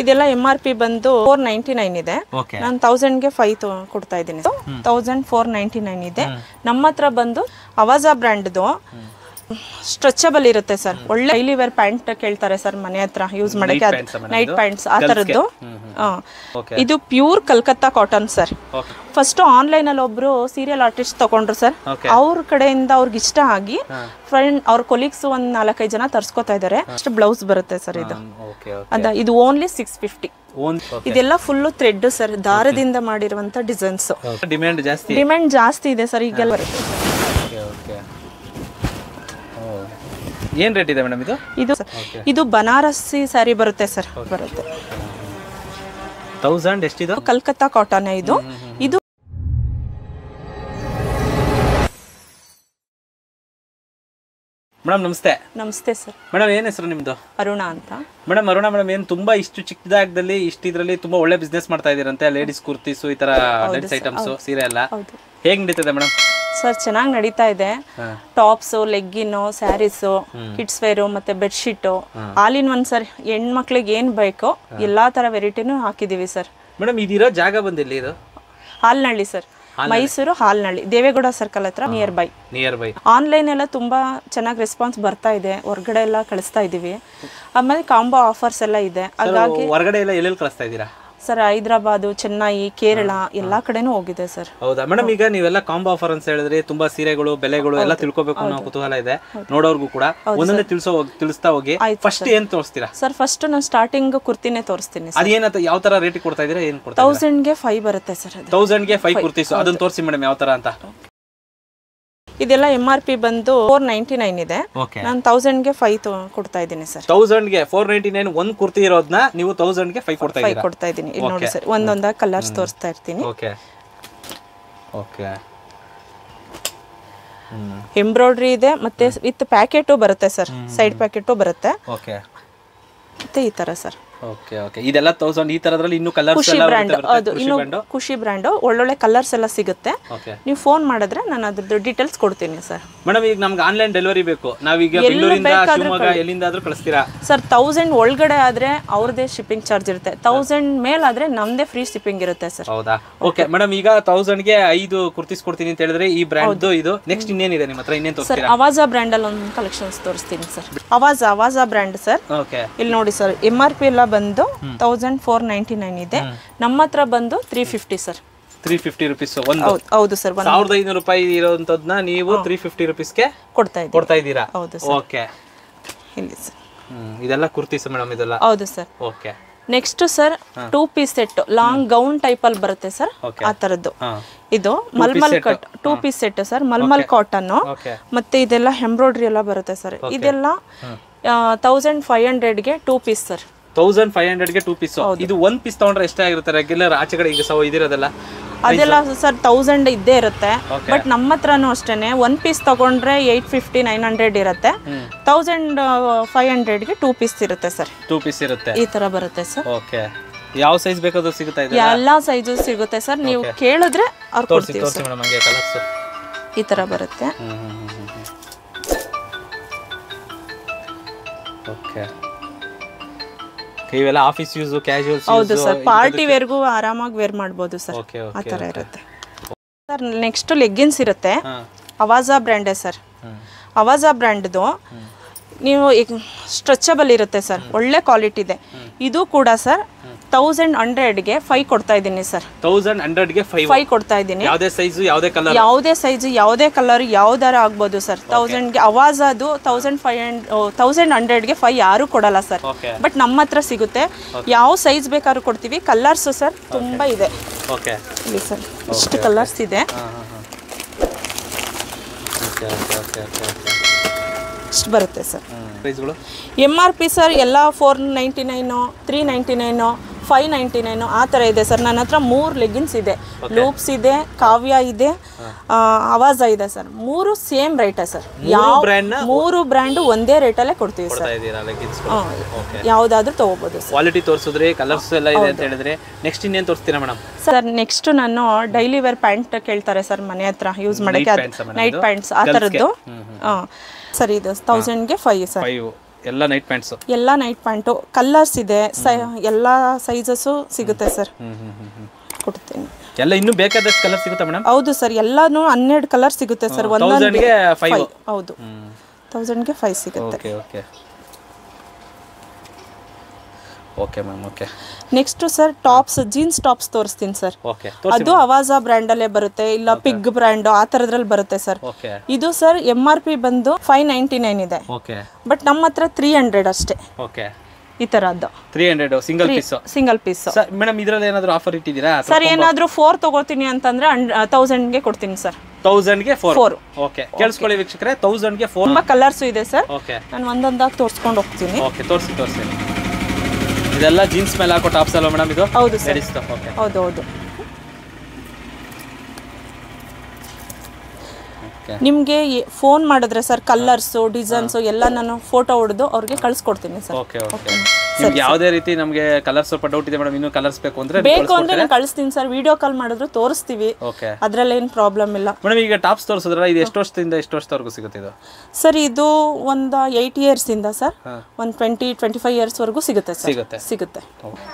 ಇದೆಲ್ಲ MRP ಬಂದು 499 ಇದೆ. ನಾನು 1000ಗೆ 5 ಕೊಡ್ತಾ ಇದ್ದೀನಿ. 1499 ಇದೆ. ನಮ್ಮ ಹತ್ರ ಬಂದು ಅವಾಜಾ ಬ್ರ್ಯಾಂಡ್ದು ಸ್ಟ್ರೆಚಬಲ್ ಇರುತ್ತೆ ಸರ್. ಒಳ್ಳೆ ಡೈಲಿ ವೇರ್ ಪ್ಯಾಂಟ್ ಕೇಳ್ತಾರೆ ಸರ್ ಮನೆ ಹತ್ರ ಯೂಸ್ ಮಾಡಕ್ಕೆ, ನೈಟ್ ಪ್ಯಾಂಟ್ಸ್ ಆ ತರದ್ದು. ಇದು pure Calcutta cotton sir. First online ಅಲ್ಲಿ ಒಬ್ರು ಸೀರಿಯಲ್ ಆರ್ಟಿಸ್ಟ್ ತಗೊಂಡ್ರು ಸರ್. ಅವ್ರ ಕಡೆಯಿಂದ ಅವ್ರಿಗೆ ಇಷ್ಟ ಆಗಿ ಫ್ರೆಂಡ್ ಅವ್ರ ಕೊಲೀಗ್ಸ್ ಒಂದ್ 4-5 ಜನ ತರ್ಸ್ಕೊತಾ ಇದಾರೆ. ಅಷ್ಟು ಬ್ಲೌಸ್ ಬರುತ್ತೆ ಸರ್. ಇದು ಓನ್ಲಿ 650. ಇದೆಲ್ಲ ಫುಲ್ ಥ್ರೆಡ್ ಸರ್, ದಾರದಿಂದ ಮಾಡಿರುವಂತ ಡಿಸೈನ್ಸ್. ಡಿಮ್ಯಾಂಡ್ ಜಾಸ್ತಿ ಇದೆ ಸರ್ ಈಗೆಲ್ಲ. ಏನ್ ರೇಟ್ ಇದೆ ಮೇಡಮ್ ಇದು? ಇದು ಬನಾರಸಿ ಸ್ಯಾರಿ ಬರುತ್ತೆ ಸರ್. ಬರುತ್ತೆ 1000 ಎಷ್ಟಿದು? ಕಲ್ಕತ್ತಾ ಕಾಟನ್ ಇದು. ಇದು ಮೇಡಮ್ ನಮಸ್ತೆ. ನಮಸ್ತೆ ಸರ್. ಮೇಡಮ್ ಏನ್ ಹೆಸರು ನಿಮ್ದು? ಅರುಣಾ ಅಂತ. ಮೇಡಮ್ ಅರುಣಾ ಮೇಡಮ್, ಏನ್ ತುಂಬಾ ಇಷ್ಟು ಚಿಕ್ಕದಾಗದಲ್ಲಿ ಇದ್ರಲ್ಲಿ ತುಂಬಾ ಒಳ್ಳೆ ಬಿಸ್ನೆಸ್ ಮಾಡ್ತಾ ಇದೀರಂತೆ. ಲೇಡೀಸ್ ಕುರ್ತೀಸ್ ಈ ತರ ಲೆಡ್ಸ್ ಐಟಮ್ಸ್ ಸೀರೆ ಎಲ್ಲ ಹೇಗ್ ನಡೀತದೆ ಮೇಡಮ್? ಸರ್ ಚೆನ್ನಾಗಿ ನಡೀತಾ ಇದೆ. Tops, leggings, sarees, kids wear ಮತ್ತೆ bedsheet all in one sir. ಹೆಣ್ಮಕ್ಳಿಗೆ ಏನ್ ಬೇಕೋ ಎಲ್ಲಾ ತರ ವೆರೈಟಿನೂ ಹಾಕಿದೀವಿ ಸರ್. ಮೇಡಮ್ ಇದಿರೋ ಜಾಗ ಬಂದಿಲ್ಲ? ಇದು ಹಾಲ್ನಳ್ಳಿ ಸರ್, ಮೈಸೂರು ಹಾಲ್ನಳ್ಳಿ, ದೇವೇಗೌಡ ಸರ್ಕಲ್ ಹತ್ರ ನಿಯರ್ ಬೈ. ಆನ್ಲೈನ್ ಎಲ್ಲ ತುಂಬಾ ಚೆನ್ನಾಗಿ ರೆಸ್ಪಾನ್ಸ್ ಬರ್ತಾ ಇದೆ. ಹೊರಗಡೆ ಎಲ್ಲ ಕಳಿಸ್ತಾ ಇದೀವಿ. ಆಮೇಲೆ ಕಾಂಬೋ ಆಫರ್ಸ್ ಎಲ್ಲ ಇದೆ. ಹಾಗಾಗಿ ಹೊರಗಡೆ ಎಲ್ಲ ಎಲ್ಲೆಲ್ಲಿ ಕಳಿಸ್ತಾ ಇದ್ದೀರಾ ಸರ್? ಹೈದರಾಬಾದ್, ಚೆನ್ನೈ, ಕೇರಳ ಎಲ್ಲಾ ಕಡೆನೂ ಹೋಗಿದೆ ಸರ್. ಹೌದಾ ಮೇಡಮ್? ಈಗ ನೀವೆಲ್ಲ ಕಾಂಬೋ ಆಫರ್ ಅಂತ ಹೇಳಿದ್ರೆ ತುಂಬಾ ಸೀರೆಗಳು ಬೆಲೆಗಳು ಎಲ್ಲ ತಿಳ್ಕೊಬೇಕು ಅನ್ನೋ ಕುತೂಹಲ ಇದೆ ನೋಡೋರ್ಗು ಕೂಡ. ಒಂದೊಂದೇ ತಿಳಿಸ್ತಾ ಹೋಗಿ. ಫಸ್ಟ್ ಏನ್ ತೋರಿಸ್ತೀರಾ ಸರ್? ಫಸ್ಟ್ ನಾನು ಸ್ಟಾರ್ಟಿಂಗ್ ಕುರ್ತಿನೇ ತೋರಿಸ್ತೀನಿ. ಅದೇನಂತ ಯಾವ ತರ ರೇಟ್ ಕೊಡ್ತಾ ಇದೀರಾ? ಏನ್ ಕೊಡ್ತಾ 1000ಗೆ 5 ಬರುತ್ತೆ ಸರ್. 1000ಗೆ 5 ಕುರ್ತೀಸ್. ಅದನ್ನ ತೋರಿಸಿ ಮೇಡಮ್ ಯಾವ ತರ ಅಂತ. ಇದೆಲ್ಲ MRP ಬಂದು 499 ಇದೆ. ನಾನು 1000ಗೆ 5 ಕೊಡ್ತಾ ಇದ್ದೀನಿ ಸರ್. 1000ಗೆ 499 ಒಂದ್ ಕುರ್ತಿ ಇರೋದನ್ನ ನೀವು 1000ಗೆ 5 ಕೊಡ್ತಾ ಇದ್ದೀನಿ. ಇಲ್ಲಿ ನೋಡಿ ಸರ್, ಒಂದೊಂದ ಕಲರ್ಸ್ ತೋರಿಸ್ತಾ ಇರ್ತೀನಿ. ಎಂಬ್ರಾಯ್ಡ್ರಿ ಇದೆ ಮತ್ತೆ ವಿತ್ ಪ್ಯಾಕೆಟ್ ಬರುತ್ತೆ ಸರ್. ಸೈಡ್ ಪ್ಯಾಕೆಟ್ ಬರುತ್ತೆ ಮತ್ತೆ ಈ ತರ ಸರ್. ಇದೆಲ್ಲ 1000. ಈ ತರದ್ರಲ್ಲಿ ಇನ್ನು ಕಲರ್ಸ್ ಎಲ್ಲ ಬರುತ್ತೆ. ಖುಷಿ ಬ್ರ್ಯಾಂಡ್ ಒಳ್ಳೊಳ್ಳೆ ಕಲರ್ಸ್ ಎಲ್ಲ ಸಿಗುತ್ತೆ. ನೀವು ಫೋನ್ ಮಾಡಿದ್ರೆ ನಾನು ಅದ್ರದ್ದು ಡೀಟೇಲ್ಸ್ ಕೊಡ್ತೀನಿ ಸರ್. ಮೇಡಮ್ ಈಗ ನಮ್ಗೆ ಆನ್ಲೈನ್ ಡೆಲಿವರಿ ಬೇಕು, ನಾವೀಗ ಬೆಂಗಳೂರಿಂದ ಶಿವಮೊಗ್ಗ ಎಲ್ಲಿಂದಾದ್ರೂ ಕಳಿಸ್ತೀರಾ ಸರ್? 1000 ಒಳಗಡೆ ಆದ್ರೆ ಅವ್ರದೇ ಶಿಪ್ಪಿಂಗ್ ಚಾರ್ಜ್ ಇರುತ್ತೆ. 1000 ಮೇಲಾದ್ರೆ ನಮ್ದೇ ಫ್ರೀ ಶಿಪ್ಪಿಂಗ್ ಇರುತ್ತೆ ಸರ್. ಹೌದಾ? ಓಕೆ ಮೇಡಮ್, ಈಗ 1000ಗೆ 5 ಕುರ್ತೀಸ್ ಕೊಡ್ತೀನಿ ಅಂತ ಹೇಳಿದ್ರೆ ಈ ಬ್ರ್ಯಾಂಡ್ ಇದು. ನೆಕ್ಸ್ಟ್ ಇನ್ನೇನಿದೆ ನಿಮ್ಮ ಹತ್ರ? ಇನ್ನೇನು ತೋರಿಸ್ತೀರಾ? ಅವಾಜಾ ಬ್ರ್ಯಾಂಡ್ ಅಲ್ಲಿ ಒಂದು ಕಲೆಕ್ಷನ್ಸ್ ತೋರಿಸ್ತೀನಿ ಸರ್. ಅವಾಜಾ brand sir. ಇಲ್ಲಿ ನೋಡಿ ಸರ್, MRP ಎಲ್ಲ ಬಂದು 1499 ಇದೆ. ನಮ್ಮ ಹತ್ರ ಬಂದು 350 ಸರ್. 350 rupees. ಹೌದು ಸರ್. 1500 ರೂಪಾಯಿ ಇರೋಂತದ್ನ ನೀವು 350 rupeesಗೆ ಕೊಡ್ತಾ ಇದ್ದೀರಾ? ಹೌದು ಸರ್. ಓಕೆ, ಇಲ್ಲಿ ಸರ್ ಇದೆಲ್ಲ ಕುರ್ತೀಸ್ ಮೇಡಮ್ ಇದೆಲ್ಲ? ಹೌದು sir. Okay. Next sir 2 piece set long gown type ಅಲ್ಲಿ ಬರುತ್ತೆ ಸರ್. ಆ ತರದ್ದು ಇದು mulmul cut 2 piece set sir. Mulmul cotton ಮತ್ತೆ ಇದೆಲ್ಲ ಎಂಬ್ರಾಯ್ಡ್ರಿ ಎಲ್ಲ ಬರುತ್ತೆ ಸರ್. ಇದೆಲ್ಲ 1500ಗೆ 2 ಪೀಸ್ ಸರ್. 1500ಗೆ 2 ಪೀಸ್. ಇದು 1 ಪೀಸ್ ತಗೊಂಡ್ರೆ ಎಷ್ಟಾಗಿರುತ್ತೆ ರೆಗ್ಯುಲರ್ ಆಚೆ ಕಡೆ? ಈಗ ಇದಿರೋದಲ್ಲ ಅದೆಲ್ಲ ಸರ್ 1000 ಇದ್ದೇ ಇರುತ್ತೆ. ಬಟ್ ನಮ್ಮ ಹತ್ರನೂ ಅಷ್ಟೇನೆ 1 ಪೀಸ್ ತಗೊಂಡ್ರೆ 850 900 ಇರುತ್ತೆ. 1500ಗೆ 2 ಪೀಸ್ ಇರುತ್ತೆ ಸರ್. 2 ಪೀಸ್ ಇರುತ್ತೆ. ಈ ತರ ಬರುತ್ತೆ ಸರ್. ಓಕೆ. ಯಾವ ಸೈಜ್ ಬೇಕಾದ್ರೂ ಸಿಗುತ್ತಾ ಇದೆ? ಎಲ್ಲಾ ಸೈಜು ಸಿಗುತ್ತೆ ಸರ್. ನೀವು ಕೇಳಿದ್ರೆ ಅವ್ರು ಕೊಡ್ತೀವಿ ಸರ್. ಮೇಡಮ್ ಹಂಗೆ ಕಲರ್ಸ್ ಈ ತರ ಬರುತ್ತೆ. ಓಕೆ. ಇವೆಲ್ಲ ಆಫೀಸ್ ಯೂಸ್, ಕ್ಯಾಶುವಲ್ಸ್. ಹೌದು ಸರ್. ಪಾರ್ಟಿ ವೇರ್ಗೂ ಆರಾಮಾಗಿ ವೇರ್ ಮಾಡಬಹುದು ಸರ್. ಆ ತರ ಇರುತ್ತೆ ಸರ್. ನೆಕ್ಸ್ಟ್ ಲೆಗ್ಗಿನ್ಸ್ ಇರುತ್ತೆ. ಅವಾಜಾ ಬ್ರ್ಯಾಂಡೇ ಸರ್. ಅವಾಜಾ ಬ್ರ್ಯಾಂಡ್ದು ನೀವು ಸ್ಟ್ರೆಚಬಲ್ ಇರುತ್ತೆ ಸರ್. ಒಳ್ಳೆ ಕ್ವಾಲಿಟಿ ಇದೆ. ಇದು ಕೂಡ ಸರ್ 1100ಗೆ 5 ಕೊಡ್ತಾ ಇದ್ದೀನಿ ಸರ್. 1100ಗೆ 5 ಕೊಡ್ತಾ ಇದ್ದೀನಿ. ಯಾವುದೇ ಸೈಜ್ ಯಾವುದೇ ಕಲರ್ ಯಾವುದೇ ಕಲರ್ ಯಾವ್ದಾರ ಆಗ್ಬೋದು ಸರ್. 1000ಗೆ ಅವಾಜಾದು 1100ಗೆ 5 ಯಾರು ಕೊಡಲ್ಲ ಸರ್. ಬಟ್ ನಮ್ಮ ಹತ್ರ ಸಿಗುತ್ತೆ. ಯಾವ ಸೈಜ್ ಬೇಕಾದ್ರೂ ಕೊಡ್ತೀವಿ. ಕಲರ್ಸ್ ಸರ್ ತುಂಬಾ ಇದೆ. ಇಲ್ಲಿ ಸರ್ ಇಷ್ಟು ಕಲರ್ಸ್ ಇದೆ. ಇಷ್ಟು ಬರುತ್ತೆ ಸರ್. MRP ಸರ್ ಎಲ್ಲ 499 399 599 ಆ ಥರ ಇದೆ ಸರ್. ನನ್ನ ಹತ್ರ 3 ಲೆಗ್ಗಿನ್ಸ್ ಇದೆ. ಲೂಪ್ಸ್ ಇದೆ, ಕಾವ್ಯ ಇದೆ, ಅವಾಜಾ ಇದೆ ಸರ್. 3 ಸೇಮ್ ರೇಟೇ ಸರ್. ಮೂರು ಬ್ರ್ಯಾಂಡ್ ಒಂದೇ ರೇಟಲ್ಲೇ ಕೊಡ್ತೀವಿ ಸರ್. ಯಾವ್ದಾದ್ರೂ ತಗೋಬಹುದು ಸರ್. ಕ್ವಾಲಿಟಿ ತೋರಿಸಿದ್ರೆ ಕಲರ್ಸ್ ಎಲ್ಲ ಇದೆ ಅಂತ ಹೇಳಿದ್ರೆ ನೆಕ್ಸ್ಟ್ ಇನ್ನೇನು ತೋರಿಸ್ತೀರಾ ಮೇಡಮ್? ಸರ್ ನೆಕ್ಸ್ಟ್ ನಾನು ಡೈಲಿ ವೇರ್ ಪ್ಯಾಂಟ್ ಕೇಳ್ತಾರೆ ಸರ್ ಮನೆ ಹತ್ರ ಯೂಸ್ ಮಾಡಕ್ಕೆ. ನೈಟ್ ಪ್ಯಾಂಟ್ಸ್ ಆ ಥರದ್ದು. ಸರ್ ಇದು 1000ಗೆ 5 ಸರ್. ಎಲ್ಲ ನೈಟ್ ಪ್ಯಾಂಟ್ಸ್ ಎಲ್ಲ ನೈಟ್ ಪ್ಯಾಂಟು ಕಲರ್ಸ್ ಇದೆ ಎಲ್ಲ ಸೈಜಸ್ಸು ಸಿಗುತ್ತೆ ಸರ್ ಕೊಡ್ತೀನಿ ಎಲ್ಲ ಇನ್ನೂ ಬೇಕಾದಷ್ಟು ಕಲರ್ ಸಿಗುತ್ತೆ ಮೇಡಮ್ ಹೌದು ಸರ್ ಎಲ್ಲಾನು 12 ಕಲರ್ ಸಿಗುತ್ತೆ ಸರ್ ಒಂದೊಂದಿಗೆ 5 ಹೌದು 1000ಗೆ 5 ಸಿಗುತ್ತೆ okay okay okay ma'am okay next sir tops jeans tops ತೋರಿಸ್ತೀನಿ ಸರ್ ಓಕೆ ಅದು ಅವಾಜಾ ಬ್ರ್ಯಾಂಡ್ ಅಲ್ಲೇ ಬರುತ್ತೆ ಇಲ್ಲ ಪಿಗ್ ಬ್ರ್ಯಾಂಡ್ ಆ ತರದ್ರಲ್ಲಿ ಬರುತ್ತೆ ಸರ್ ಓಕೆ ಇದು ಸರ್ MRP ಬಂದು 599 ಇದೆ ಓಕೆ ಬಟ್ ನಮ್ಮ ಹತ್ರ 300 ಅಷ್ಟೇ ಓಕೆ ಈ ತರದ್ದು 300 ಸಿಂಗಲ್ ಪೀಸ್ ಮೇಡಮ್ ಇದರಲ್ಲಿ ಏನಾದರೂ ಆಫರ್ ಇಟ್ಟಿದ್ದೀರಾ ಸರ್ ಏನಾದರೂ 4 ತಗೋತೀನಿ ಅಂತಂದ್ರೆ 1000ಗೆ ಕೊಡ್ತೀನಿ ಸರ್ 1000ಗೆ 4 ಓಕೆ ಕೇಳಿಸ್ಕೊಳ್ಳಿ ವೀಕ್ಷಕರೇ 1000ಗೆ 4 ತುಂಬಾ ಕಲರ್ಸ್ ಇದೆ ಸರ್ ಓಕೆ ನಾನು ಒಂದೊಂದಾಗಿ ತೋರಿಸ್ಕೊಂಡು ಹೋಗ್ತೀನಿ ಓಕೆ ತೋರಿಸಿ ಇದೆಲ್ಲ ಜೀನ್ಸ್ ಮೇಲೆ ಹಾಕೋ ಟಾಪ್ಸ್ ಅಲ್ವಾ ಮೇಡಮ್ ಇದು ಹೌದು ಸರ್ ಓಕೆ ಹೌದು ಹೌದು ನಿಮಗೆ ಫೋನ್ ಮಾಡಿದ್ರೆ ಸರ್ ಕಲರ್ಸು ಡಿಸೈನ್ಸು ಎಲ್ಲ ನಾನು ಫೋಟೋ ಹೊಡೆದು ಅವ್ರಿಗೆ ಕಳಿಸ್ಕೊಡ್ತೀನಿ ಸರ್ ಓಕೆ ಓಕೆ ನಿಮ್ಗೆ ಯಾವುದೇ ರೀತಿ ನಮಗೆ ಕಲರ್ ಸ್ವಲ್ಪ ಡೌಟ್ ಇದೆ ಮೇಡಮ್ ಇನ್ನೂ ಕಲರ್ಸ್ ಬೇಕು ಅಂದ್ರೆ ನಾನು ಕಳಿಸ್ತೀನಿ ಸರ್ ವಿಡಿಯೋ ಕಾಲ್ ಮಾಡಿದ್ರು ತೋರಿಸ್ತೀವಿ ಓಕೆ ಅದ್ರಲ್ಲಿ ಏನು ಪ್ರಾಬ್ಲಮ್ ಇಲ್ಲ ಮೇಡಮ್ ಈಗ ಟಾಪ್ಸ್ ತೋರಿಸಿದ್ರಲ್ಲ ಇದು ಎಷ್ಟು ವರ್ಷದಿಂದ ಎಷ್ಟು ವರ್ಷದವರೆಗೂ ಸಿಗುತ್ತೆ ಇದು ಸರ್ ಇದು ಒಂದು 8 ಇಯರ್ಸ್ ಇಂದ ಸರ್ ಒಂದು 25 ಇಯರ್ಸ್ ವರೆಗೂ ಸಿಗುತ್ತೆ ಸರ್ ಸಿಗುತ್ತೆ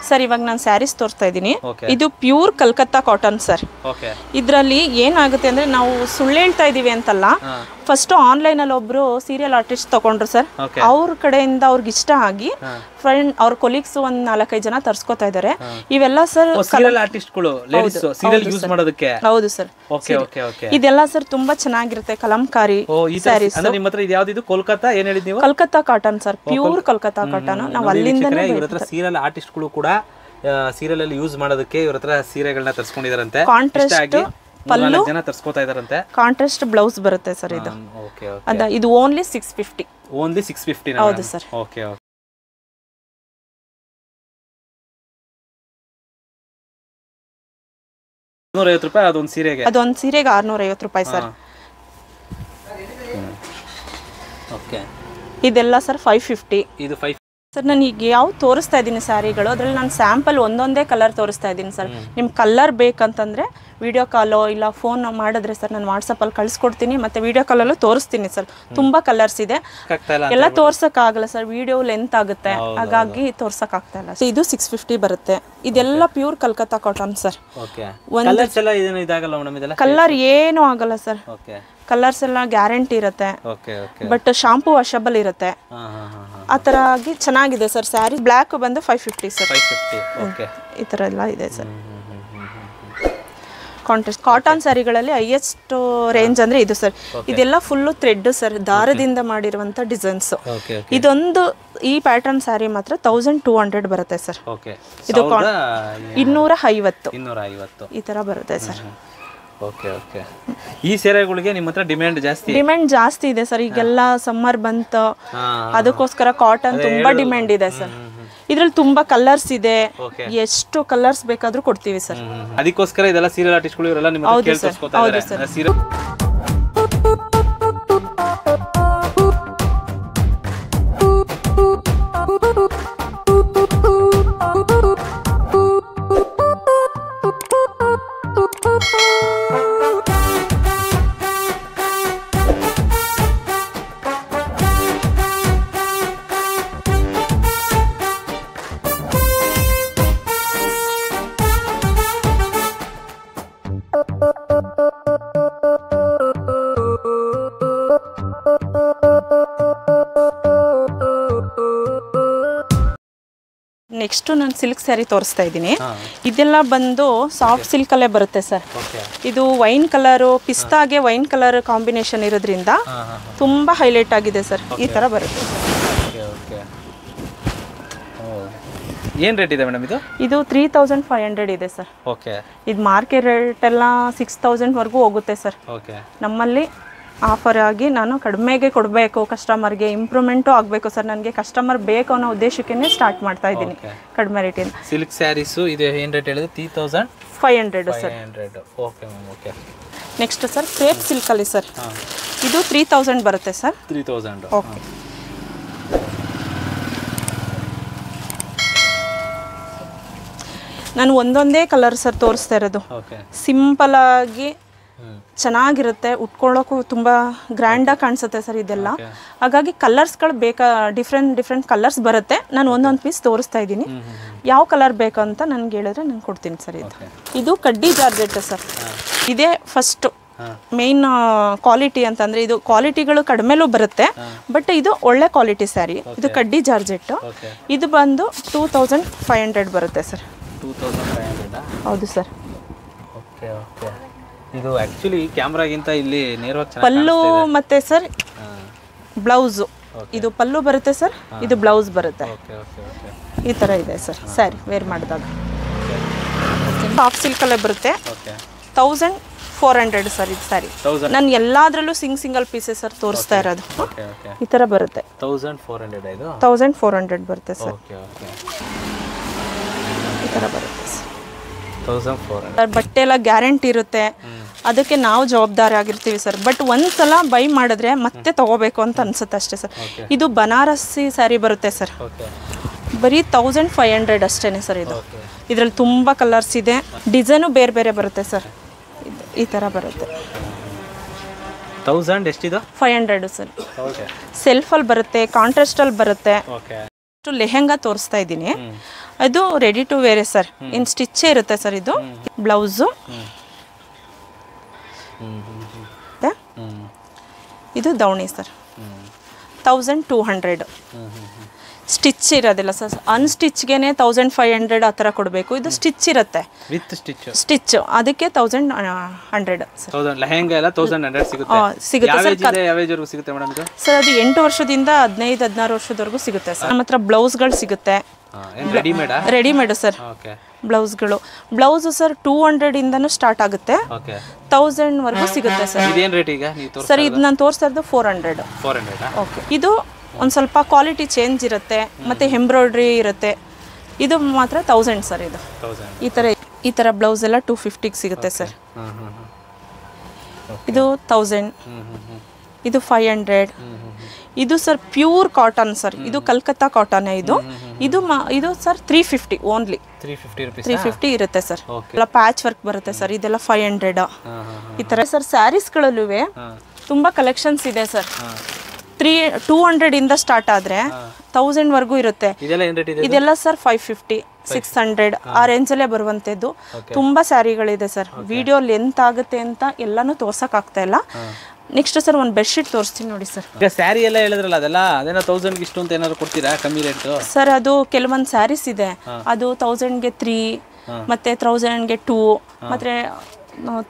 ಸರ್ ಇವಾಗ ನಾನು ಸ್ಯಾರೀಸ್ ತೋರಿಸ್ತಾ ಇದ್ದೀನಿ ಇದು pure Calcutta cotton sir okay ಇದರಲ್ಲಿ ಏನಾಗುತ್ತೆ ಅಂದ್ರೆ ನಾವು ಸುಳ್ಳು ಹೇಳ್ತಾ ಇದೀವಿ ಅಂತಲ್ಲ ಫಸ್ಟ್ ಆನ್ಲೈನ್ ಅಲ್ಲಿ ಒಬ್ರು ಸೀರಿಯಲ್ ಆರ್ಟಿಸ್ಟ್ ತಗೊಂಡ್ರು ಸರ್ ಅವ್ರ ಕಡೆಯಿಂದ ಅವ್ರಿಗೆ ಇಷ್ಟ ಆಗಿ ಫ್ರೆಂಡ್ ಅವ್ರ ಕೊಲೀಗ್ಸ್ ಒಂದ್ 4-5 ಜನ ತರ್ಸ್ಕೊತಾ ಇದಾರೆ ಇವೆಲ್ಲ ಸರ್ ಸೀರಿಯಲ್ ಆರ್ಟಿಸ್ಟ್ಗಳು ಲೇಡೀಸ್ ಸೀರಿಯಲ್ ಯೂಸ್ ಮಾಡೋದಕ್ಕೆ ಹೌದು ಸರ್ ಓಕೆ ಓಕೆ ಓಕೆ ಇದೆಲ್ಲ ಸರ್ ತುಂಬಾ ಚೆನ್ನಾಗಿರುತ್ತೆ ಕಲಂಕಾರಿ ಸ್ಯಾರೀಸ್ ಅಂದ್ರೆ ನಿಮ್ಮ ಹತ್ರ ಇದು ಯಾವುದು ಇದು ಕೋಲ್ಕತ್ತಾ ಏನ್ ಹೇಳಿದ್ ನೀವು Calcutta cotton sir pure Calcutta cotton ನಾವು ಅಲ್ಲಿಂದನೇ ಇವರ ಹತ್ರ ಸೀರಿಯಲ್ ಆರ್ಟಿಸ್ಟ್ಗಳು ಕೂಡ ಸೀರಿಯಲ್ ಅಲ್ಲಿ ಯೂಸ್ ಮಾಡೋದಕ್ಕೆ ಇವರ ಹತ್ರ ಸೀರೆಗಳನ್ನ ತರ್ಸ್ಕೊಂಡಿದಾರಂತೆ ಕಾಂಟ್ರಾಸ್ಟ್ ಪಲ್ಲು ಜನ ತರ್ಸ್ಕೊತಾ ಇದಾರಂತೆ ಕಾಂಟ್ರಾಸ್ಟ್ ಬ್ಲೌಸ್ ಬರುತ್ತೆ ಸರ್ ಇದು ಓಕೆ ಅದ ಇದು ಓನ್ಲಿ 650 ಓನ್ಲಿ 650 ಹೌದು ಸರ್ ಓಕೆ ಓಕೆ 650 ರೂಪಾಯಿ ಅದೊಂದು ಸೀರೆಗೆ 650 ರೂಪಾಯಿ ಸರ್ ಓಕೆ ಇದೆಲ್ಲ ಸರ್ 550 ಇದು 5 ಸರ್ ನಾನು ಈಗ ಯಾವ ತೋರಿಸ್ತಾ ಇದ್ದೀನಿ ಸ್ಯಾರಿಗಳು ಅದ್ರಲ್ಲಿ ನಾನು ಸ್ಯಾಂಪಲ್ ಒಂದೊಂದೇ ಕಲರ್ ತೋರಿಸ್ತಾ ಇದ್ದೀನಿ ಸರ್ ನಿಮ್ಗೆ ಕಲರ್ ಬೇಕಂತಂದ್ರೆ ವಿಡಿಯೋ ಕಾಲೋ ಇಲ್ಲ ಫೋನ್ ಮಾಡಿದ್ರೆ ಸರ್ ನಾನು ವಾಟ್ಸಪ್ಪಲ್ಲಿ ಕಳಿಸ್ಕೊಡ್ತೀನಿ ಮತ್ತೆ ವಿಡಿಯೋ ಕಾಲಲ್ಲೂ ತೋರಿಸ್ತೀನಿ ಸರ್ ತುಂಬಾ ಕಲರ್ಸ್ ಇದೆ ಎಲ್ಲ ತೋರ್ಸಕ್ಕಾಗಲ್ಲ ಸರ್ ವಿಡಿಯೋ ಲೆಂತ್ ಆಗುತ್ತೆ ಹಾಗಾಗಿ ತೋರ್ಸಕ್ಕಾಗ್ತಾ ಇಲ್ಲ ಇದು 650 ಬರುತ್ತೆ ಇದೆಲ್ಲ pure Calcutta cotton sir colour ಏನು ಆಗಲ್ಲ ಸರ್ ಕಲರ್ಸ್ ಎಲ್ಲ ಗ್ಯಾರಂಟಿ ಇರುತ್ತೆ ಬಟ್ ಶಾಂಪೂ ವಾಷಬಲ್ ಇರುತ್ತೆ ಆ ತರ ಆಗಿ ಚೆನ್ನಾಗಿದೆ ಸರ್ ಸ್ಯಾರಿ ಬ್ಲ್ಯಾಕ್ ಬಂದು 550 ಸರ್ ಈ ತರ ಎಲ್ಲ ಇದೆ ಸರ್ ಕಾಂಟ್ರಾಸ್ಟ್ ಕಾಟನ್ ಸ್ಯಾರಿಗಳಲ್ಲಿ ಹೈಯೆಸ್ಟ್ ರೇಂಜ್ ಅಂದ್ರೆ ಇದು ಸರ್ ಇದೆಲ್ಲ ಫುಲ್ಲು ಥ್ರೆಡ್ ಸರ್ ದಾರದಿಂದ ಮಾಡಿರುವಂತ ಡಿಸೈನ್ಸ್ ಇದೊಂದು ಈ ಪ್ಯಾಟರ್ನ್ ಸ್ಯಾರಿ ಮಾತ್ರ 1200 ಬರುತ್ತೆ ಸರ್ ಇದು 250 ಈ ತರ ಬರುತ್ತೆ ಸರ್ ಓಕೆ ಓಕೆ ಈ ಸೀರೆಗಳಿಗೆ ನಿಮ್ಮ ಹತ್ರ ಡಿಮ್ಯಾಂಡ್ ಜಾಸ್ತಿ ಇದೆ ಸರ್ ಈಗೆಲ್ಲ ಸಮ್ಮರ್ ಬಂತು ಅದಕ್ಕೋಸ್ಕರ ಕಾಟನ್ ತುಂಬಾ ಡಿಮ್ಯಾಂಡ್ ಇದೆ ಸರ್ ಇದ್ರಲ್ಲಿ ತುಂಬಾ ಕಲರ್ಸ್ ಇದೆ ಎಷ್ಟು ಕಲರ್ಸ್ ಬೇಕಾದ್ರೂ ಕೊಡ್ತೀವಿ ಸರ್ ಅದಕ್ಕೋಸ್ಕರ ಇದೆಲ್ಲ ಸೀರಿಯಲ್ ಆರ್ಟಿಸ್ಟ್ಗಳು ಇವರೆಲ್ಲ ನಿಮ್ಮ ಹತ್ರ ಕೇಳ್ಸ್ಕೊಳ್ತಾ ಇದ್ದಾರೆ ಸೀರೆ ನೆಕ್ಸ್ಟ್ ನಾನು ಸಿಲ್ಕ್ ಸ್ಯಾರಿ ತೋರಿಸ್ತಾ ಇದ್ದೀನಿ ಇದೆಲ್ಲ ಬಂದು ಸಾಫ್ಟ್ ಸಿಲ್ಕ್ ಅಲ್ಲೇ ಬರುತ್ತೆ ಸರ್ ಇದು ವೈನ್ ಕಲರ್ ಪಿಸ್ತಾಗೆ ವೈನ್ ಕಲರ್ ಕಾಂಬಿನೇಷನ್ ಇರೋದ್ರಿಂದ ತುಂಬಾ ಹೈಲೈಟ್ ಆಗಿದೆ ಸರ್ ಈ ತರ ಬರುತ್ತೆ ಏನು ರೇಟ್ ಇದೆ ಮೇಡಮ್ ಇದು 3500 ಇದೆ ಸರ್ ಇದು ಮಾರ್ಕೆಟ್ ರೇಟ್ ಎಲ್ಲ 6000 ವರೆಗೂ ಹೋಗುತ್ತೆ ಸರ್ ನಮ್ಮಲ್ಲಿ ಆಫರ್ ಆಗಿ ನಾನು ಕಡಿಮೆಗೆ ಕೊಡಬೇಕು ಕಸ್ಟಮರ್ಗೆ ಇಂಪ್ರೂವ್ಮೆಂಟು ಆಗಬೇಕು ಸರ್ ನನಗೆ ಕಸ್ಟಮರ್ ಬೇಕು ಅನ್ನೋ ಉದ್ದೇಶಕ್ಕೆ ಸ್ಟಾರ್ಟ್ ಮಾಡ್ತಾ ಇದ್ದೀನಿ ಕಡಿಮೆ ರೇಟಿಂದ ಸಿಲ್ಕ್ ಸ್ಯಾರೀಸು ಇದು ಏನು ರೇಟ್ ಹೇಳಿದ್ರೆ 3500 sir okay ma'am okay next sir crepe ಸಿಲ್ಕಲ್ಲಿ ಸರ್ ಇದು 3000 ಬರುತ್ತೆ ಸರ್ 3000 ಓಕೆ ನಾನು ಒಂದೊಂದೇ ಕಲರ್ ಸರ್ ತೋರಿಸ್ತಾ ಇರೋದು ಸಿಂಪಲ್ ಆಗಿ ಚೆನ್ನಾಗಿರುತ್ತೆ, ಉಟ್ಕೊಳ್ಳೋಕ್ಕೂ ತುಂಬ ಗ್ರ್ಯಾಂಡಾಗಿ ಕಾಣಿಸುತ್ತೆ ಸರ್ ಇದೆಲ್ಲ. ಹಾಗಾಗಿ ಕಲರ್ಸ್ಗಳು ಡಿಫ್ರೆಂಟ್ ಕಲರ್ಸ್ ಬರುತ್ತೆ. ನಾನು ಒಂದೊಂದು ಪೀಸ್ ತೋರಿಸ್ತಾ ಇದ್ದೀನಿ. ಯಾವ ಕಲರ್ ಬೇಕು ಅಂತ ನನಗೆ ಹೇಳಿದ್ರೆ ನಾನು ಕೊಡ್ತೀನಿ ಸರ್. ಇದು ಕಡ್ಡಿ ಜಾರ್ಜೆಟ್ ಸರ್. ಇದೇ ಫಸ್ಟ್ ಮೇನ್ ಕ್ವಾಲಿಟಿ ಅಂತಂದರೆ, ಇದು ಕ್ವಾಲಿಟಿಗಳು ಕಡಿಮೆಲೂ ಬರುತ್ತೆ, ಬಟ್ ಇದು ಒಳ್ಳೆ ಕ್ವಾಲಿಟಿ ಸ್ಯಾರಿ. ಇದು ಕಡ್ಡಿ ಜಾರ್ಜೆಟ್ಟು. ಇದು ಬಂದು 2500 ಬರುತ್ತೆ ಸರ್. 2500 ಹೌದು ಸರ್. Okay okay. ಇದು ಆ್ಯಕ್ಚುಲಿ ಕ್ಯಾಮ್ರಾಗಿಂತ ಇಲ್ಲಿ ನೇರವಾಗಿ ಪಲ್ಲು ಮತ್ತೆ ಸರ್ ಬ್ಲೌಸು, ಇದು ಪಲ್ಲು ಬರುತ್ತೆ ಸರ್, ಇದು ಬ್ಲೌಸ್ ಬರುತ್ತೆ. ಈ ಥರ ಇದೆ ಸರ್ ಸ್ಯಾರಿ ವೇರ್ ಮಾಡಿದಾಗ. ಹಾಫ್ ಸಿಲ್ಕಲ್ಲೇ ಬರುತ್ತೆ. 1400 ಸರ್ ಇದು ಸ್ಯಾರಿ. ನಾನು ಎಲ್ಲಾದ್ರಲ್ಲೂ ಸಿಂಗಲ್ ಪೀಸಸ್ ಸರ್ ತೋರಿಸ್ತಾ ಇರೋದು. ಈ ಥರ ಬರುತ್ತೆ. 1400 ಬರುತ್ತೆ ಸರ್. ಈ ಥರ ಬರುತ್ತೆ ಸರ್. 1400. ಬಟ್ಟೆ ಎಲ್ಲ ಗ್ಯಾರಂಟಿ ಇರುತ್ತೆ, ಅದಕ್ಕೆ ನಾವು ಜವಾಬ್ದಾರಿ ಆಗಿರ್ತೀವಿ ಸರ್. ಬಟ್ ಒಂದ್ಸಲ ಬೈ ಮಾಡಿದ್ರೆ ಮತ್ತೆ ತಗೋಬೇಕು ಅಂತ ಅನ್ಸುತ್ತೆ ಅಷ್ಟೇ ಸರ್. ಇದು ಬನಾರಸಿ ಸ್ಯಾರಿ ಬರುತ್ತೆ ಸರ್, ಬರೀ 1500 ಅಷ್ಟೇ ಸರ್. ಇದು ಇದರಲ್ಲಿ ತುಂಬ ಕಲರ್ಸ್ ಇದೆ, ಡಿಸೈನು ಬೇರೆ ಬೇರೆ ಬರುತ್ತೆ ಸರ್. ಈ ಥರ ಬರುತ್ತೆ. 1000 ಎಷ್ಟಿದು? 500 ಸರ್. ಸೆಲ್ಫಲ್ಲಿ ಬರುತ್ತೆ, ಕಾಂಟ್ರಾಸ್ಟಲ್ಲಿ ಬರುತ್ತೆ. ಲೆಹೆಂಗಾ ತೋರಿಸ್ತಾ ಇದ್ದೀನಿ. ಅದು ರೆಡಿ ಟು ವೇರೆ ಸರ್, ಇನ್ ಸ್ಟಿಚ್ಚೇ ಇರುತ್ತೆ ಸರ್. ಇದು ಬ್ಲೌಸು, ಇದು ದವಣಿ ಸರ್. 1200. ಸ್ಟಿಚ್ ಇರೋದಿಲ್ಲ ಸರ್, ಅನ್ಸ್ಟಿಚ್ಗೆನೆ 1500 ಆ ಥರ ಕೊಡಬೇಕು. ಇದು ಸ್ಟಿಚ್ ಇರುತ್ತೆ, ಸ್ಟಿಚ್, ಅದಕ್ಕೆ 1100 ಲೆಹೆಂಗಾ ಎಲ್ಲ 1100 ಸಿಗುತ್ತೆ ಸರ್. ಅದು 8 ವರ್ಷದಿಂದ 15-16 ವರ್ಷದವರೆಗೂ ಸಿಗುತ್ತೆ ಸರ್. ನಮ್ಮ ಹತ್ರ ಬ್ಲೌಸ್ಗಳು ಸಿಗುತ್ತೆ, ರೆಡಿಮೇಡ್ ಸರ್. ಬ್ಲೌಸ್ಗಳು, ಬ್ಲೌಸು ಸರ್ 200 ಇಂದನೂ ಸ್ಟಾರ್ಟ್ ಆಗುತ್ತೆ, 1000 ವರೆಗೂ ಸಿಗುತ್ತೆ ಸರ್. ಸರ್ ಇದು ನಾನು ತೋರಿಸ್ತಾ ಇರೋದು 400. ಓಕೆ. ಇದು ಒಂದು ಸ್ವಲ್ಪ ಕ್ವಾಲಿಟಿ ಚೇಂಜ್ ಇರುತ್ತೆ, ಮತ್ತು ಎಂಬ್ರಾಯ್ಡ್ರಿ ಇರುತ್ತೆ. ಇದು ಮಾತ್ರ 1000 ಸರ್. ಇದು ಈ ಥರ ಬ್ಲೌಸ್ ಎಲ್ಲ 250 ಸಿಗುತ್ತೆ ಸರ್. ಇದು 1000, ಇದು 500. ಇದು ಸರ್ ಪ್ಯೂರ್ ಕಾಟನ್ ಸರ್, ಇದು ಕಲ್ಕತ್ತಾ ಕಾಟನ್. ಇದು ಸರ್ 350 ಓನ್ಲಿ. 350 ಇರುತ್ತೆ ಸರ್. ಎಲ್ಲ ಪ್ಯಾಚ್ ವರ್ಕ್ ಬರುತ್ತೆ ಸರ್. ಇದೆಲ್ಲ 500. ಈ ಥರ ಸರ್ ಸ್ಯಾರೀಸ್ಗಳಲ್ಲೂ ತುಂಬ ಕಲೆಕ್ಷನ್ಸ್ ಇದೆ ಸರ್. 200 ಇಂದ ಸ್ಟಾರ್ಟ್ ಆದರೆ 1000 ವರೆಗೂ ಇರುತ್ತೆ. ಇದೆಲ್ಲ ಸರ್ 550, 600 ಆ ರೇಂಜಲ್ಲೇ ಬರುವಂಥದ್ದು. ತುಂಬ ಸ್ಯಾರಿಗಳಿದೆ ಸರ್. ವಿಡಿಯೋ ಲೆಂತ್ ಆಗುತ್ತೆ ಅಂತ ಎಲ್ಲನೂ ತೋರ್ಸೋಕ್ಕಾಗ್ತಾ ಇಲ್ಲ. ನೆಕ್ಸ್ಟ್ ಸರ್ ಒಂದು ಬೆಡ್ಶೀಟ್ ತೋರಿಸ್ತೀನಿ ನೋಡಿ ಸರ್. ಈಗ ಸ್ಯಾರಿ ಎಲ್ಲ ಹೇಳಿದ್ರಲ್ಲ, ಅದೆಲ್ಲ ಅದೇನೋ 1000 ಇಷ್ಟು ಅಂತ ಏನಾದ್ರು ಕೊಡ್ತೀರಾ ಕಮ್ಮಿ ರೇಟ್ ಸರ್? ಅದು ಕೆಲವೊಂದು ಸ್ಯಾರೀಸ್ ಇದೆ, ಅದು 1000ಗೆ 3, ಮತ್ತೆ 1000ಗೆ 2, ಮತ್ತೆ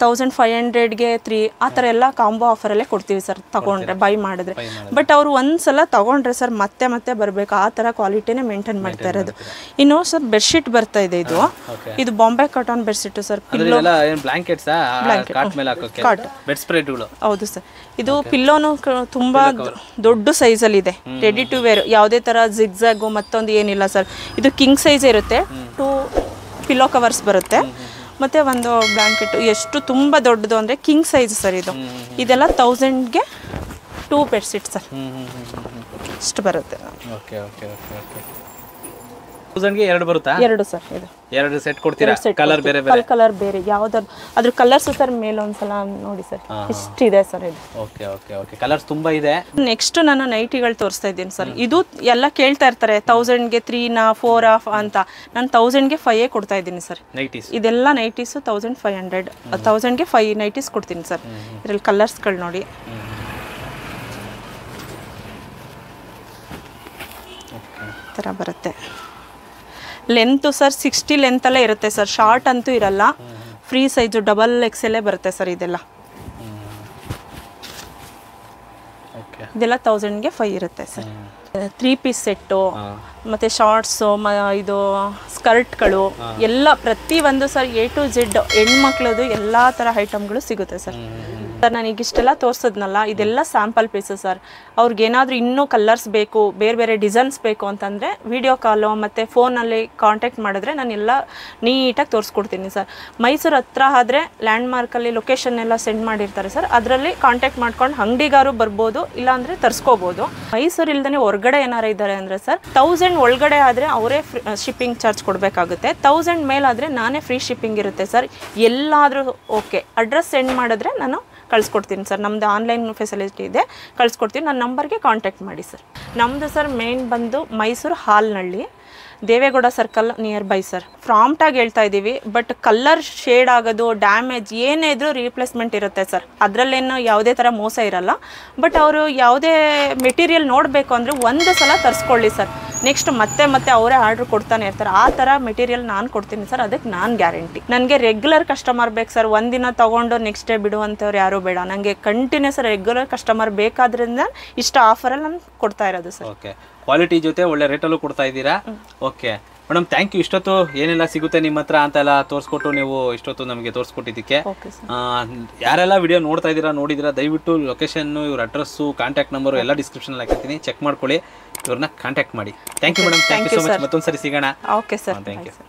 1500ಗೆ 3 ಆ ಥರ ಎಲ್ಲ ಕಾಂಬೋ ಆಫರಲ್ಲೇ ಕೊಡ್ತೀವಿ ಸರ್ ತಗೊಂಡ್ರೆ, ಬೈ ಮಾಡಿದ್ರೆ. ಬಟ್ ಅವರು ಒಂದ್ಸಲ ತಗೊಂಡ್ರೆ ಸರ್ ಮತ್ತೆ ಮತ್ತೆ ಬರಬೇಕು, ಆ ಥರ ಕ್ವಾಲಿಟಿನೇ ಮೇಂಟೈನ್ ಮಾಡ್ತಾ ಇರೋದು. ಇನ್ನು ಸರ್ ಬೆಡ್ಶೀಟ್ ಬರ್ತಾ ಇದೆ. ಇದು ಬಾಂಬೆ ಕಾಟನ್ ಬೆಡ್ಶೀಟು ಸರ್. ಹೌದು ಸರ್. ಇದು ಪಿಲ್ಲೋನು ತುಂಬ ದೊಡ್ಡ ಸೈಜಲ್ಲಿ ಇದೆ, ರೆಡಿ ಟು ವೇರ್. ಯಾವುದೇ ಥರ ಜಿಗ್ಜಾಗು ಮತ್ತೊಂದು ಏನಿಲ್ಲ ಸರ್. ಇದು ಕಿಂಗ್ ಸೈಜ್ ಇರುತ್ತೆ. 2 ಪಿಲ್ಲೋ ಕವರ್ಸ್ ಬರುತ್ತೆ, ಮತ್ತು ಒಂದು ಬ್ಲ್ಯಾಂಕೆಟ್. ಎಷ್ಟು ತುಂಬ ದೊಡ್ಡದು ಅಂದರೆ ಕಿಂಗ್ ಸೈಜ್ ಸರ್. ಇದೆಲ್ಲ 1000ಗೆ 2 ಬೆಡ್ಶೀಟ್ ಸರ್. ಇಷ್ಟು ಬರುತ್ತೆ. 1000ಗೆ 2 ಬರುತ್ತಾ? 2 ಸರ್. ಇದು 2 ಸೆಟ್ ಕೊಡ್ತೀರಾ? ಕಲರ್ ಬೇರೆ ಬೇರೆ? ಕಲರ್ ಬೇರೆ ಯಾವ್ದಾದ್ರು ಅದ್ರ ಕಲರ್ಸ್ ಸರ್ ಮೇಲೆ ಒಂದ್ಸಲ ನೋಡಿ ಸರ್. ಇಷ್ಟಿದೆ ಸರ್ ಇದು. Okay okay okay. ಕಲರ್ಸ್ ತುಂಬಾ ಇದೆ. ನೆಕ್ಸ್ಟ್ ನಾನು ನೈಟಿಗಳು ತೋರಿಸ್ತಾ ಇದ್ದೀನಿ ಸರ್. ಇದು ಎಲ್ಲ ಕೇಳ್ತಾ ಇರ್ತಾರೆ 1000ಗೆ 3 4 ಅಂತ. ನಾನು 1000ಗೆ 5 ಕೊಡ್ತಾ ಇದ್ದೀನಿ ಸರ್. ಇದೆಲ್ಲ ನೈಟೀಸ್ 1500. 1000ಗೆ 5 ನೈಟೀಸ್ ಕೊಡ್ತೀನಿ ಸರ್. ಇದ್ರಲ್ಲಿ ಕಲರ್ಸ್ಗಳು ನೋಡಿ. ಈ ಥರ ಬರುತ್ತೆ. ಲೆಂತು ಸರ್ 60 ಲೆಂತಲ್ಲೇ ಇರುತ್ತೆ ಸರ್, ಶಾರ್ಟ್ ಅಂತೂ ಇರಲ್ಲ. ಫ್ರೀ ಸೈಜು ಡಬಲ್ XL ಬರುತ್ತೆ ಸರ್. ಇದೆಲ್ಲ 1000ಗೆ 5 ಇರುತ್ತೆ ಸರ್. 3 ಪೀಸ್ ಸೆಟ್ಟು, ಮತ್ತು ಶಾರ್ಟ್ಸು, ಇದು ಸ್ಕರ್ಟ್ಗಳು ಎಲ್ಲ ಪ್ರತಿಯೊಂದು ಸರ್ A to Z ಹೆಣ್ಮಕ್ಳದು ಎಲ್ಲ ಥರ ಐಟಮ್ಗಳು ಸಿಗುತ್ತೆ ಸರ್. ಸರ್ ನನಗೆ ಇಷ್ಟೆಲ್ಲ ತೋರಿಸೋದ್ನಲ್ಲ, ಇದೆಲ್ಲ ಸ್ಯಾಂಪಲ್ ಪೀಸು ಸರ್. ಅವ್ರಿಗೇನಾದರೂ ಇನ್ನೂ ಕಲರ್ಸ್ ಬೇಕು, ಬೇರೆ ಬೇರೆ ಡಿಸೈನ್ಸ್ ಬೇಕು ಅಂತಂದರೆ ವಿಡಿಯೋ ಕಾಲು ಮತ್ತು ಫೋನಲ್ಲಿ ಕಾಂಟ್ಯಾಕ್ಟ್ ಮಾಡಿದ್ರೆ ನಾನು ಎಲ್ಲ ನೀಟಾಗಿ ತೋರಿಸ್ಕೊಡ್ತೀನಿ ಸರ್. ಮೈಸೂರು ಹತ್ರ ಆದರೆ ಲ್ಯಾಂಡ್ಮಾರ್ಕಲ್ಲಿ ಲೊಕೇಶನ್ ಎಲ್ಲ ಸೆಂಡ್ ಮಾಡಿರ್ತಾರೆ ಸರ್, ಅದರಲ್ಲಿ ಕಾಂಟ್ಯಾಕ್ಟ್ ಮಾಡ್ಕೊಂಡು ಅಂಗಡಿಗಾರು ಬರ್ಬೋದು, ಇಲ್ಲಾಂದರೆ ತರಿಸ್ಕೋಬೋದು. ಮೈಸೂರು ಇಲ್ದೇ ಹೊರಗಡೆ ಏನಾರು ಇದ್ದಾರೆ ಅಂದರೆ ಸರ್ 1000 ಒಳಗಡೆ ಆದರೆ ಅವರೇ ಶಿಪ್ಪಿಂಗ್ ಚಾರ್ಜ್ ಕೊಡಬೇಕಾಗುತ್ತೆ. 1000 ಮೇಲಾದರೆ ನಾನೇ ಫ್ರೀ ಶಿಪ್ಪಿಂಗ್ ಇರುತ್ತೆ ಸರ್. ಎಲ್ಲಾದರೂ ಓಕೆ, ಅಡ್ರೆಸ್ ಸೆಂಡ್ ಮಾಡಿದ್ರೆ ನಾನು ಕಳಿಸ್ಕೊಡ್ತೀನಿ ಸರ್. ನಮ್ಮದು ಆನ್ಲೈನ್ ಫೆಸಿಲಿಟಿ ಇದೆ, ಕಳಿಸ್ಕೊಡ್ತೀನಿ. ನನ್ನ ನಂಬರ್ಗೆ ಕಾಂಟ್ಯಾಕ್ಟ್ ಮಾಡಿ ಸರ್. ನಮ್ಮದು ಸರ್ ಮೇನ್ ಬಂದು Mysuru Halnalli, Devegowda circle near by sir. ಪ್ರಾಂಪ್ಟಾಗಿ ಹೇಳ್ತಾ ಇದ್ದೀವಿ, ಬಟ್ ಕಲರ್ ಶೇಡ್ ಆಗೋದು, ಡ್ಯಾಮೇಜ್ ಏನೇ ಇದ್ರೂ ರೀಪ್ಲೇಸ್ಮೆಂಟ್ ಇರುತ್ತೆ ಸರ್. ಅದರಲ್ಲೇನು ಯಾವುದೇ ಥರ ಮೋಸ ಇರಲ್ಲ. ಬಟ್ ಅವರು ಯಾವುದೇ ಮೆಟೀರಿಯಲ್ ನೋಡಬೇಕು ಅಂದರೆ ಒಂದು ಸಲ ತರಿಸ್ಕೊಳ್ಳಿ ಸರ್, ನೆಕ್ಸ್ಟ್ ಮತ್ತೆ ಮತ್ತೆ ಅವರೇ ಆರ್ಡ್ರ್ ಕೊಡ್ತಾನೆ ಇರ್ತಾರೆ. ಆ ಥರ ಮೆಟೀರಿಯಲ್ ನಾನು ಕೊಡ್ತೀನಿ ಸರ್, ಅದಕ್ಕೆ ನಾನು ಗ್ಯಾರಂಟಿ. ನನಗೆ ರೆಗ್ಯುಲರ್ ಕಸ್ಟಮರ್ ಬೇಕು ಸರ್, ಒಂದಿನ ತೊಗೊಂಡು ನೆಕ್ಸ್ಟ್ ಡೇ ಬಿಡುವಂಥವ್ರು ಯಾರೂ ಬೇಡ. ನನಗೆ ಕಂಟಿನ್ಯೂಸ್ ರೆಗ್ಯುಲರ್ ಕಸ್ಟಮರ್ ಬೇಕಾದ್ರಿಂದ ಇಷ್ಟು ಆಫರಲ್ಲಿ ನಾನು ಕೊಡ್ತಾ ಇರೋದು ಸರ್. ಓಕೆ, ಕ್ವಾಲಿಟಿ ಜೊತೆ ಒಳ್ಳೆ ರೇಟಲ್ಲೂ ಕೊಡ್ತಾ ಇದ್ದೀರಾ. Okay madam, thank you. ಇಷ್ಟೊತ್ತು ಏನೆಲ್ಲ ಸಿಗುತ್ತೆ ನಿಮ್ಮ ಹತ್ರ ಅಂತೆಲ್ಲ ತೋರಿಸ್ಕೊಟ್ಟು ನೀವು ಇಷ್ಟೊತ್ತು ನಮಗೆ ತೋರಿಸ್ಕೊಟ್ಟಿದ್ದಕ್ಕೆ. ಯಾರೆಲ್ಲ ವಿಡಿಯೋ ನೋಡಿದ್ದೀರಾ ದಯವಿಟ್ಟು ಲೊಕೇಶನ್ನು, ಇವ್ರ ಅಡ್ರೆಸ್ಸು, ಕಾಂಟ್ಯಾಕ್ಟ್ ನಂಬರು ಎಲ್ಲ ಡಿಸ್ಕ್ರಿಪ್ಷನಲ್ಲಿ ಹಾಕಿರ್ತೀನಿ, ಚೆಕ್ ಮಾಡ್ಕೊಳ್ಳಿ, ಇವ್ರನ್ನ ಕಾಂಟ್ಯಾಕ್ಟ್ ಮಾಡಿ. Thank you madam, thank you so much. ಮತ್ತೊಂದ್ಸರಿ ಸಿಗೋಣ. Okay sir, thank you.